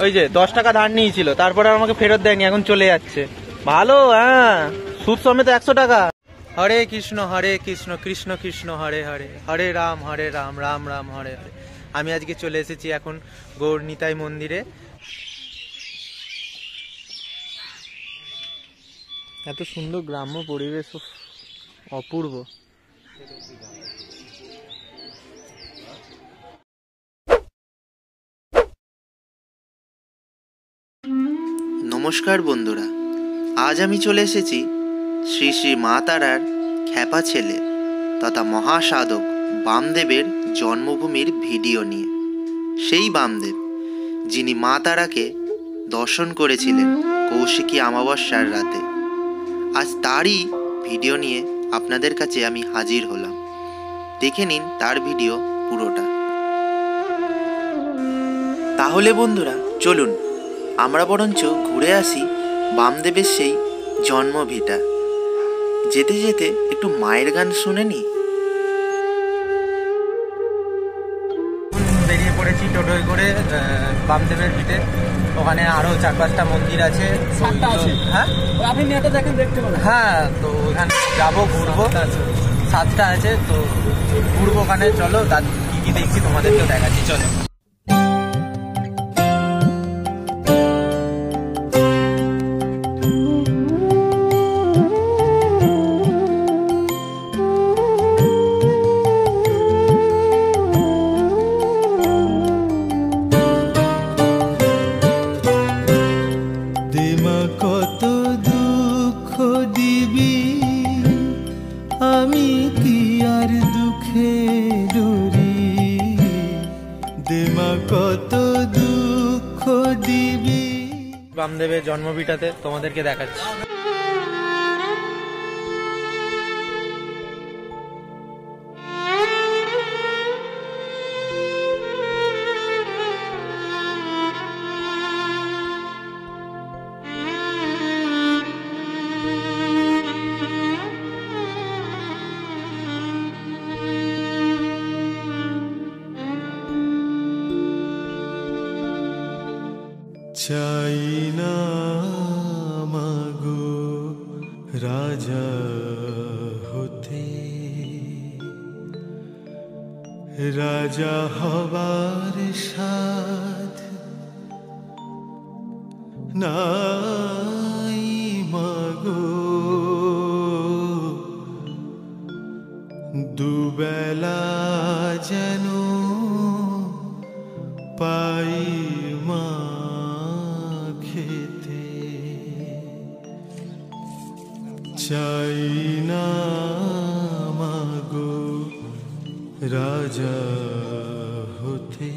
ওই যে 10 টাকা ধার নিয়েছিল, তারপরে আমাকে ফেরত দেয়নি, এখন চলে যাচ্ছে। ভালো, হ্যাঁ, সুদ সমেত 100 টাকা। হরে কৃষ্ণ কৃষ্ণ কৃষ্ণ হরে হরে, হরে রাম রাম রাম হরে হরে। আমি আজকে চলে এসেছি এখন গৌর নিতাই মন্দিরে। এত সুন্দর গ্রাম্য পরিবেশ, অপূর্ব। নমস্কার বন্ধুরা, আজ আমি চলে এসেছি শ্রী শ্রী মা তারার খ্যাপা ছেলে তথা মহাসাধক বামদেবের জন্মভূমির ভিডিও নিয়ে। সেই বামদেব যিনি মা তারাকে দর্শন করেছিলেন কৌশিকী অমাবস্যার রাতে, আজ তারই ভিডিও নিয়ে আপনাদের কাছে আমি হাজির হলাম। দেখে নিন তার ভিডিও পুরোটা। তাহলে বন্ধুরা চলুন আমরা বরঞ্চ ঘুরে আসি বামদেবের সেই জন্মভিটা। যেতে যেতে একটু মায়ের গান শুনে নি। বেরিয়ে পড়েছি টোটোয় করে বামদেবের ভিটে। ওখানে আরো 4-5টা মন্দির আছে। হ্যাঁ, আপনি নেটে দেখেন, দেখতে পারেন। হ্যাঁ, তো ওখানে যাবো, ঘুরবো। 7টা আছে, তো ঘুরবো ওখানে। চলো, তার কি কি দেখছি তোমাদেরকেও দেখাচ্ছি, চলো। কত দুঃখ দিবি, আমি কি আর দুঃখে ডরি, দেমা কত দুঃখ দিবি। বামদেবের জন্মভিটাতে তোমাদেরকে দেখাচ্ছি। চাই না মাগো রাজা হতে, রাজা হবার সাধ নাই মাগো, দুবেলা যেন পাই মা খেতে। চাই না মাগো রাজা হতে।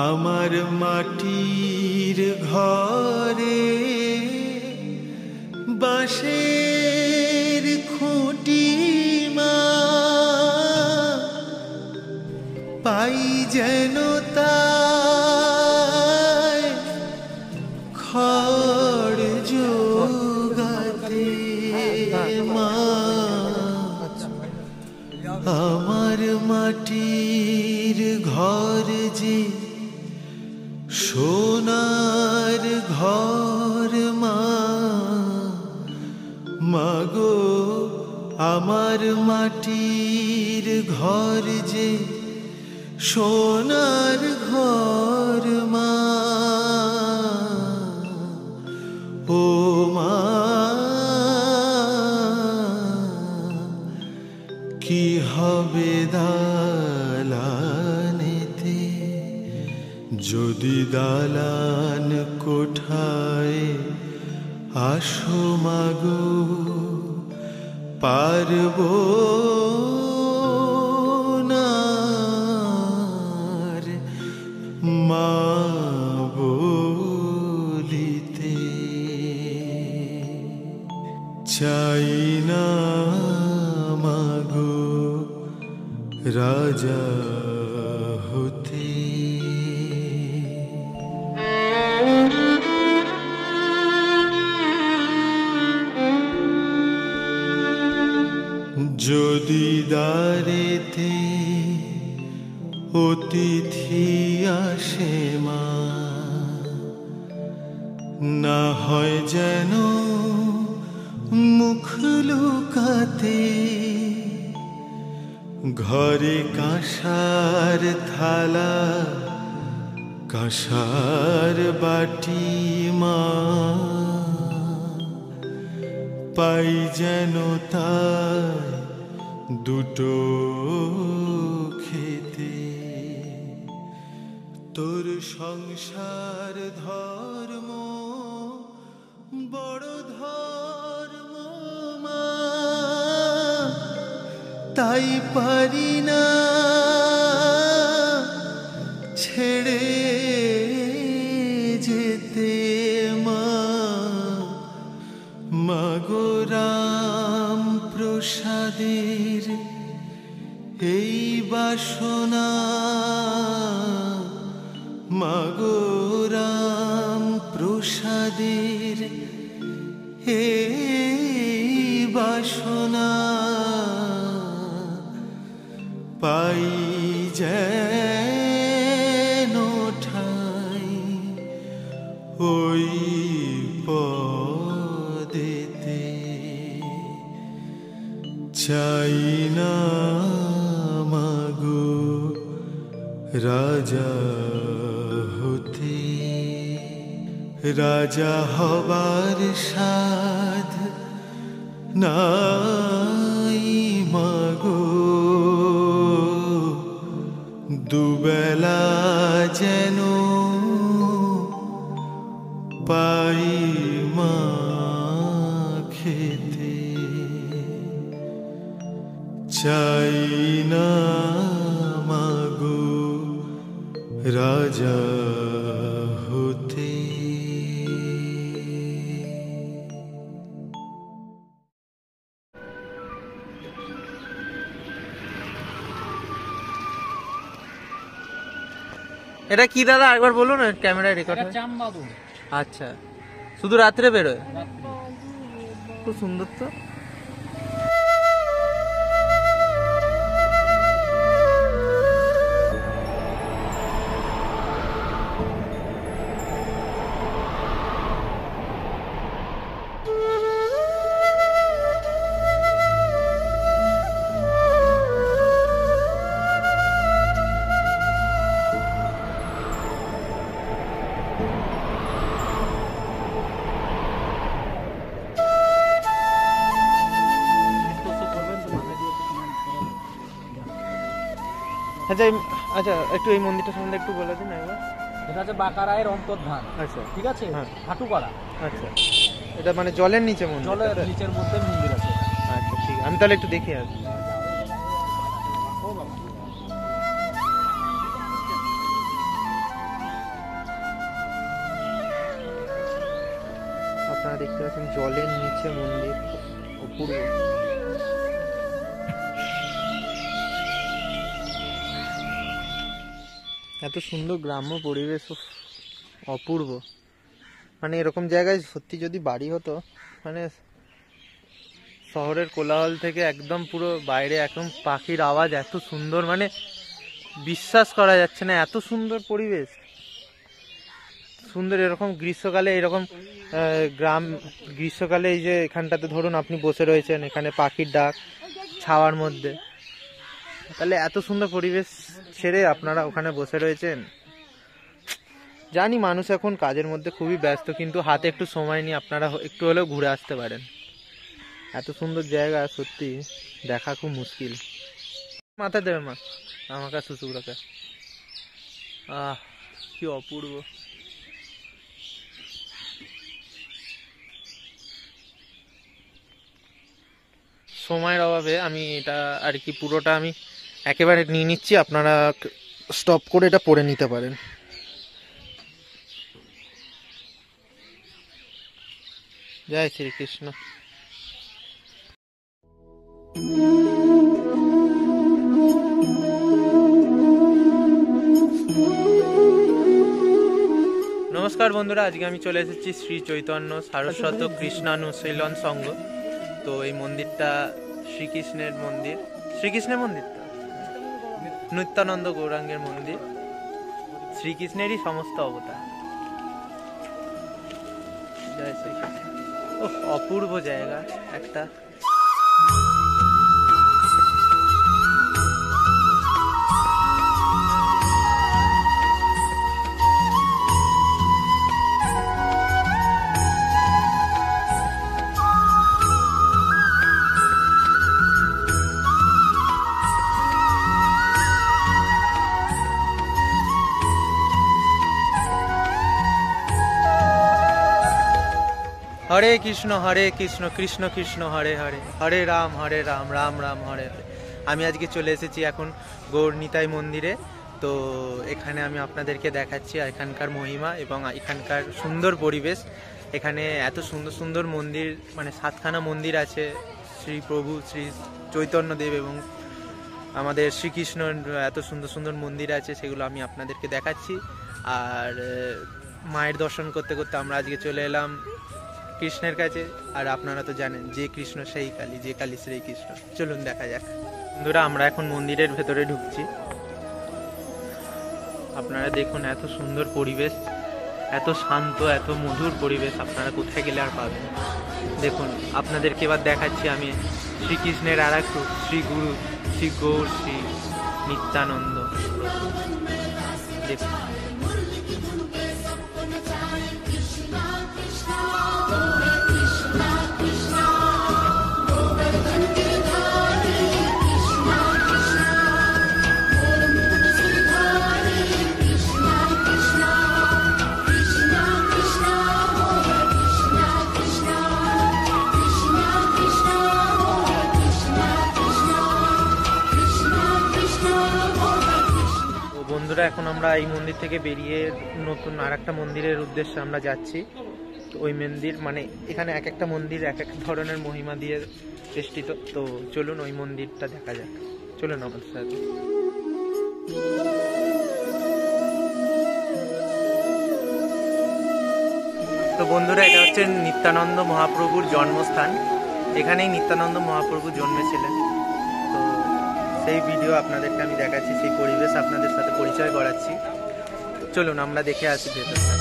আমার মাটির ঘরে বাঁশের খুঁটি মা, পাই যেন তাই খড় জোগাতে মা। আমার মাটির ঘর যে সোনার ঘর মা, মাগো আমার মাটির ঘর যে সোনার ঘর মা। ও মা কি হবে দালানেতে, যদি দালান কোঠায় আসো মাগো, পারবো না মা বলিতে। চাই না মাগো রাজা অতিথি আসে মা, না হয় যেন মুখ লুকাতে, ঘরে কাঁসার থালা কাঁসার বাটি মা, পাই যেন তাই দুটো খেতে। তোর সংসার ধর্ম বড় ধর্ম মা, তাই পারি না ছেড়ে যেতে মা। মাগো রাম প্রসাদের এই বাসনা, মাগো রাম প্রসাদের এই বাসনা, পাই যেন ঠাই ওই পদেতে। চাই না মাগো রাজা হতে, রাজা হবার সাধ নাই মাগো, দুবেলা যেন পাই মা খেতে। চাই না মাগো রাজা হতে। এটা কি দাদা একবার বলুন না, ক্যামেরায় রেকর্ড হয়। আচ্ছা, শুধু রাত্রে বেরোয়? খুব সুন্দর তো। আচ্ছা আচ্ছা, একটু এই মন্দিরটা সম্বন্ধে একটু বলে দিন একবার। এটা হচ্ছে বাঁকারায়ের অন্তর্ধান। আচ্ছা, ঠিক আছে, হ্যাঁ। হাটুপাড়া। আচ্ছা, এটা মানে জলের নিচে মন্দির? জলের নিচের মধ্যে মন্দির আছে। আচ্ছা ঠিক আছে, আমি তাহলে একটু দেখে আসি। আপনারা দেখতে পাচ্ছেন জলের নিচে মন্দির, অপূর্ব। এত সুন্দর গ্রাম্য পরিবেশ, অপূর্ব। মানে এরকম জায়গায় সত্যি যদি বাড়ি হতো, মানে শহরের কোলাহল থেকে একদম পুরো বাইরে, একদম পাখির আওয়াজ এত সুন্দর, মানে বিশ্বাস করা যাচ্ছে না, এত সুন্দর পরিবেশ। সুন্দর এরকম গ্রীষ্মকালে, এরকম গ্রাম গ্রীষ্মকালে এই যে এখানটাতে ধরুন আপনি বসে রয়েছেন, এখানে পাখির ডাক ছাওয়ার মধ্যে, তাহলে এত সুন্দর পরিবেশ ছেড়ে আপনারা ওখানে বসে রয়েছেন। জানি মানুষ এখন কাজের মধ্যে খুবই ব্যস্ত, কিন্তু হাতে একটু সময় নিয়ে আপনারা একটু হলেও ঘুরে আসতে পারেন। এত সুন্দর জায়গা সত্যি দেখা খুব মুশকিল। মাথা দেবে মা আমাকে, শ্বশুরকে। কি অপূর্ব। সময়ের অভাবে আমি এটা আর কি পুরোটা আমি একেবারে নিয়ে নিচ্ছি, আপনারা স্টপ করে এটা পড়ে নিতে পারেন। জয় শ্রীকৃষ্ণ। নমস্কার বন্ধুরা, আজকে আমি চলে এসেছি শ্রী চৈতন্য সারস্বত কৃষ্ণানুশীলন সংঘ। তো এই মন্দিরটা শ্রীকৃষ্ণের মন্দির, শ্রীকৃষ্ণের মন্দির তো নিত্যানন্দ গৌরাঙ্গের মন্দির, শ্রীকৃষ্ণেরই সমস্ত অবতার। জয় শ্রীকৃষ্ণ। অপূর্ব জায়গা একটা। হরে কৃষ্ণ কৃষ্ণ কৃষ্ণ হরে হরে, হরে রাম রাম রাম হরে হরে। আমি আজকে চলে এসেছি এখন গৌর নিতাই মন্দিরে। তো এখানে আমি আপনাদেরকে দেখাচ্ছি এখানকার মহিমা এবং এখানকার সুন্দর পরিবেশ। এখানে এত সুন্দর সুন্দর মন্দির, মানে 7খানা মন্দির আছে। শ্রী প্রভু শ্রী চৈতন্যদেব এবং আমাদের শ্রীকৃষ্ণর এত সুন্দর সুন্দর মন্দির আছে, সেগুলো আমি আপনাদেরকে দেখাচ্ছি। আর মায়ের দর্শন করতে করতে আমরা আজকে চলে এলাম কৃষ্ণের কাছে। আর আপনারা তো জানেন যে কৃষ্ণ সেই কালী, যে কালী সেই কৃষ্ণ। চলুন দেখা যাক বন্ধুরা, আমরা এখন মন্দিরের ভেতরে ঢুকছি। আপনারা দেখুন এত সুন্দর পরিবেশ, এত শান্ত, এত মধুর পরিবেশ আপনারা কোথায় গেলে আর পাবেন। দেখুন আপনাদেরকে এবার দেখাচ্ছি আমি শ্রীকৃষ্ণের আর এক রূপ, শ্রী গুরু শ্রী গৌর শ্রী নিত্যানন্দ। দেখুন বন্ধুরা, এখন আমরা এই মন্দির থেকে বেরিয়ে নতুন আর একটা মন্দিরের উদ্দেশ্যে আমরা যাচ্ছি। তো ওই মন্দির, মানে এখানে এক একটা মন্দির এক এক ধরনের মহিমা দিয়ে বেষ্টিত। তো চলুন ওই মন্দিরটা দেখা যাক, চলুন আমাদের সাথে। তো বন্ধুরা, এটা হচ্ছে নিত্যানন্দ মহাপ্রভুর জন্মস্থান। এখানেই নিত্যানন্দ মহাপ্রভু জন্মেছিলেন। তো সেই ভিডিও আপনাদেরকে আমি দেখাচ্ছি, সেই পরিবেশ আপনাদের সাথে পরিচয় করাচ্ছি। চলুন আমরা দেখে আসি ভেতরটা।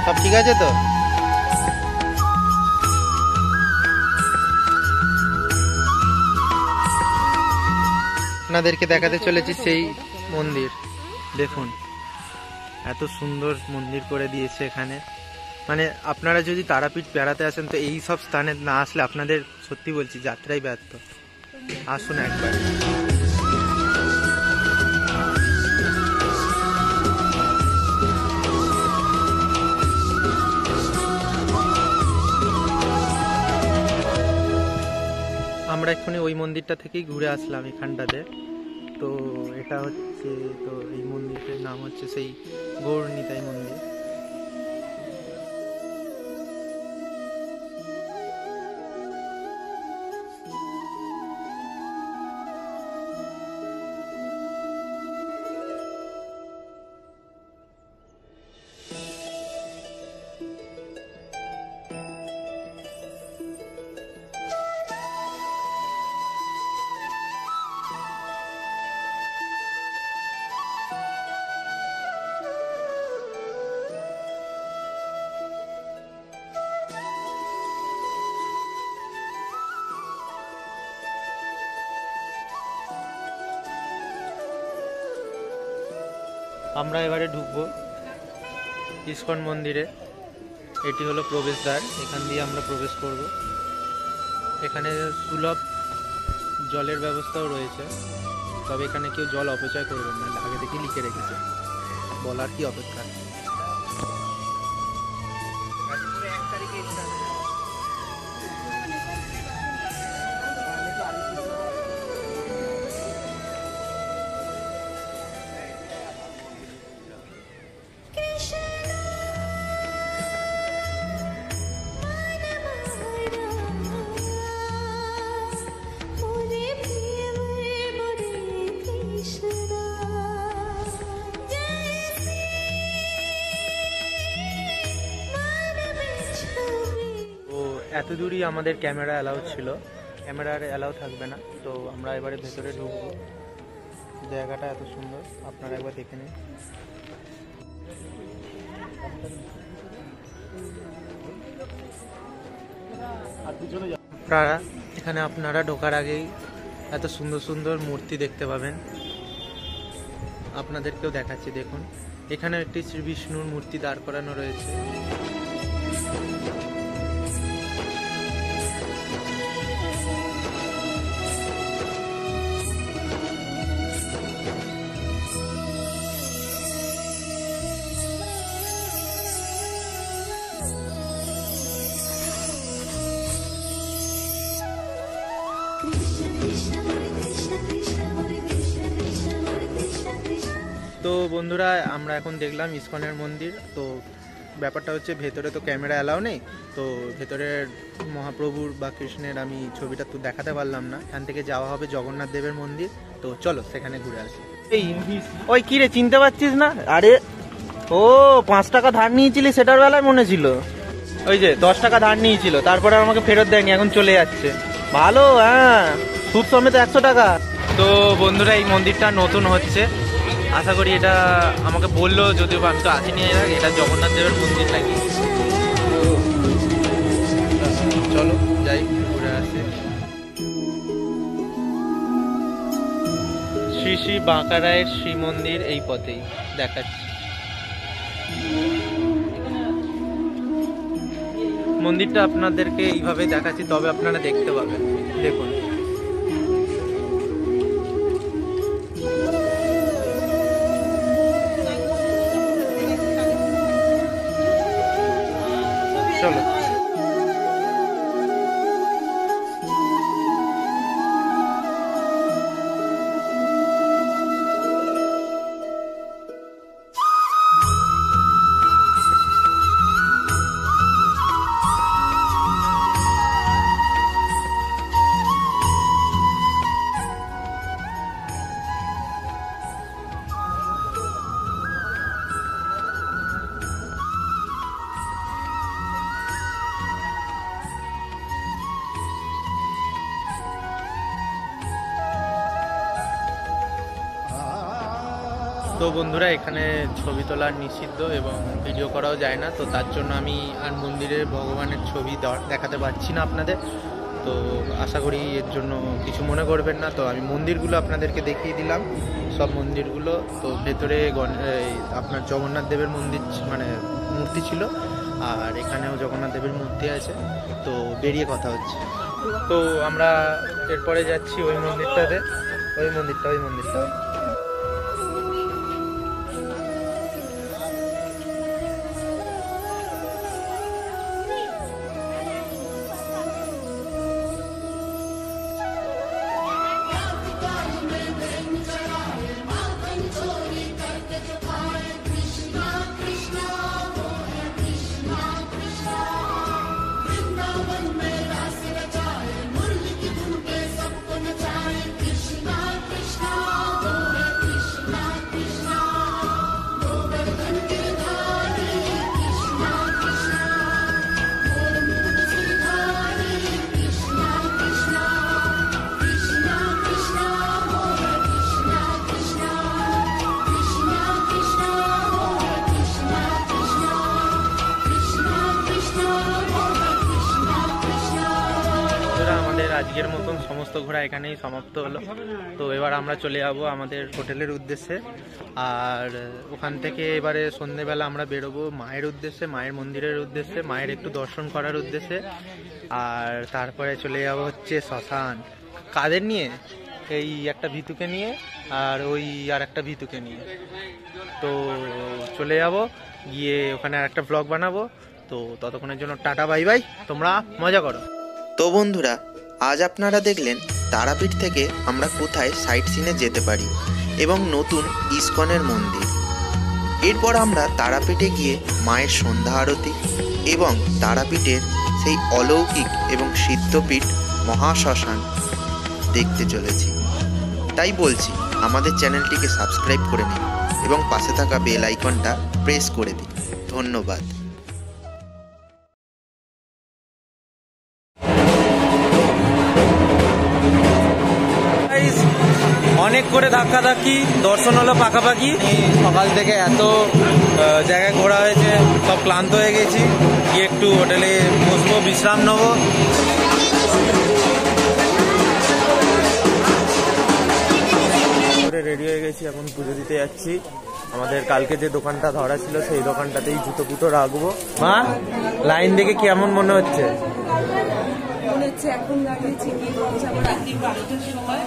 সব ঠিক আছে তো? আপনাদেরকে দেখাতে চলেছি সেই মন্দির। দেখুন এত সুন্দর মন্দির করে দিয়েছে এখানে। মানে আপনারা যদি তারাপীঠ বেড়াতে আসেন তো এই সব স্থানে না আসলে আপনাদের সত্যি বলছি যাত্রাই ব্যর্থ। আসুন একবার। আমরা এক্ষুনি ওই মন্দিরটা থেকেই ঘুরে আসলাম এখানটাতে। তো এটা হচ্ছে, তো এই মন্দিরটার নাম হচ্ছে সেই গৌর নিতাই মন্দির। আমরা এবারে ঢুকবো ইস্কন মন্দিরে। এটি হলো প্রবেশদ্বার, এখান দিয়ে আমরা প্রবেশ করব। এখানে সুলভ জলের ব্যবস্থাও রয়েছে, তবে এখানে কেউ জল অপচয় করবেন না, আগে থেকে লিখে রেখেছে, বলার কি অপেক্ষা। এত দূরই আমাদের ক্যামেরা অ্যালাউ ছিল, ক্যামেরার অ্যালাউ থাকবে না। তো আমরা এবারে ভেতরে ঢুকবো। জায়গাটা এত সুন্দর, আপনারা একবার দেখে নিন। এখানে আপনারা ঢোকার আগেই এত সুন্দর সুন্দর মূর্তি দেখতে পাবেন। আপনাদেরকেও দেখাচ্ছি, দেখুন এখানে একটি শ্রী বিষ্ণুর মূর্তি দাঁড় করানো রয়েছে। তো বন্ধুরা, আমরা এখন দেখলাম ইসকনের মন্দির। তো ব্যাপারটা হচ্ছে ভেতরে তো ক্যামেরা অ্যালাউ নেই, তো ভেতরের মহাপ্রভুর বা কৃষ্ণের আমি ছবিটা তো দেখাতে পারলাম না। এখান থেকে যাওয়া হবে জগন্নাথ দেবের মন্দির। তো চলো সেখানে ঘুরে আসি। এই ওই কি রে, চিনতে পারছিস না? আরে ও 5 টাকা ধার নিয়েছিলি, সেটার বেলায় মনে ছিল। ওই যে 10 টাকা ধার নিয়েছিল, তারপরে আমাকে ফেরত দেয়নি, এখন চলে যাচ্ছে। ভালো, হ্যাঁ, সুদ সমেত 100 টাকা। তো বন্ধুরা, এই মন্দিরটা নতুন হচ্ছে, আশা করি এটা আমাকে বললো, যদিও আমি তো আসিনি, এটা জগন্নাথ দেবের মন্দির নাকি। চলো যাই, ঘুরে আসি। শ্রী শ্রী বাঁকা রায়ের শ্রী মন্দির এই পথেই দেখাচ্ছি। মন্দিরটা আপনাদেরকে এইভাবে দেখাচ্ছি, তবে আপনারা দেখতে পাবেন। দেখুন, চলো। তো বন্ধুরা, এখানে ছবি তোলা নিষিদ্ধ এবং ভিডিও করাও যায় না, তো তার জন্য আমি আর মন্দিরের ভগবানের ছবি দেখাতে পারছি না আপনাদের। তো আশা করি এর জন্য কিছু মনে করবেন না। তো আমি মন্দিরগুলো আপনাদেরকে দেখিয়ে দিলাম, সব মন্দিরগুলো। তো ভেতরে আপনার জগন্নাথ দেবের মন্দির মানে মূর্তি ছিল, আর এখানেও জগন্নাথ দেবের মূর্তি আছে। তো বেরিয়ে কথা হচ্ছে। তো আমরা এরপরে যাচ্ছি ওই মন্দিরটাতে, ওই মন্দিরটা। আজকের মতন সমস্ত ঘোরা এখানেই সমাপ্ত হলো। তো এবার আমরা চলে যাব আমাদের হোটেলের উদ্দেশ্যে, আর ওখান থেকে এবারে সন্ধ্যেবেলা আমরা বেরোবো মায়ের উদ্দেশ্যে, মায়ের মন্দিরের উদ্দেশ্যে, মায়ের একটু দর্শন করার উদ্দেশ্যে। আর তারপরে চলে যাব হচ্ছে শ্মশান। কাদের নিয়ে? এই একটা ভিতুকে নিয়ে, আর ওই আর একটা ভিতুকে নিয়ে। তো চলে যাব, গিয়ে ওখানে আর একটা ব্লগ বানাবো। তো ততক্ষণের জন্য টাটা, বাই বাই, তোমরা মজা করো। তো বন্ধুরা, আজ আপনারা দেখলেন তারাপীঠ থেকে আমরা কোথায় সাইট সিনে যেতে পারি এবং নতুন ইসকনের মন্দির। এরপর আমরা তারাপীঠে গিয়ে মায়ের সন্ধ্যা আরতি এবং তারাপীঠের সেই অলৌকিক এবং সিদ্ধপীঠ মহাশ্মশান দেখতে চলেছি। তাই বলছি, আমাদের চ্যানেলটিকে সাবস্ক্রাইব করে নিন এবং পাশে থাকা বেল আইকনটা প্রেস করে দিন। ধন্যবাদ। অনেক করে ধাক্কাধাক্কি, দর্শন হলো পাকাপাকি। সকাল থেকে এত জায়গায় ঘোরা হয়েছে, সব ক্লান্ত হয়ে গেছি। গিয়ে একটু হোটেলে বসবো, বিশ্রাম নেবো। রেডি হয়ে গেছি, এখন পুজো দিতে যাচ্ছি। আমাদের কালকে যে দোকানটা ধরা ছিল সেই দোকানটাতেই জুতো পুতো রাখবো। মা, লাইন দেখে কেমন মনে হচ্ছে? এখন দাঁড়িয়েছি কি বলছে, রাত্রি 12টার সময়।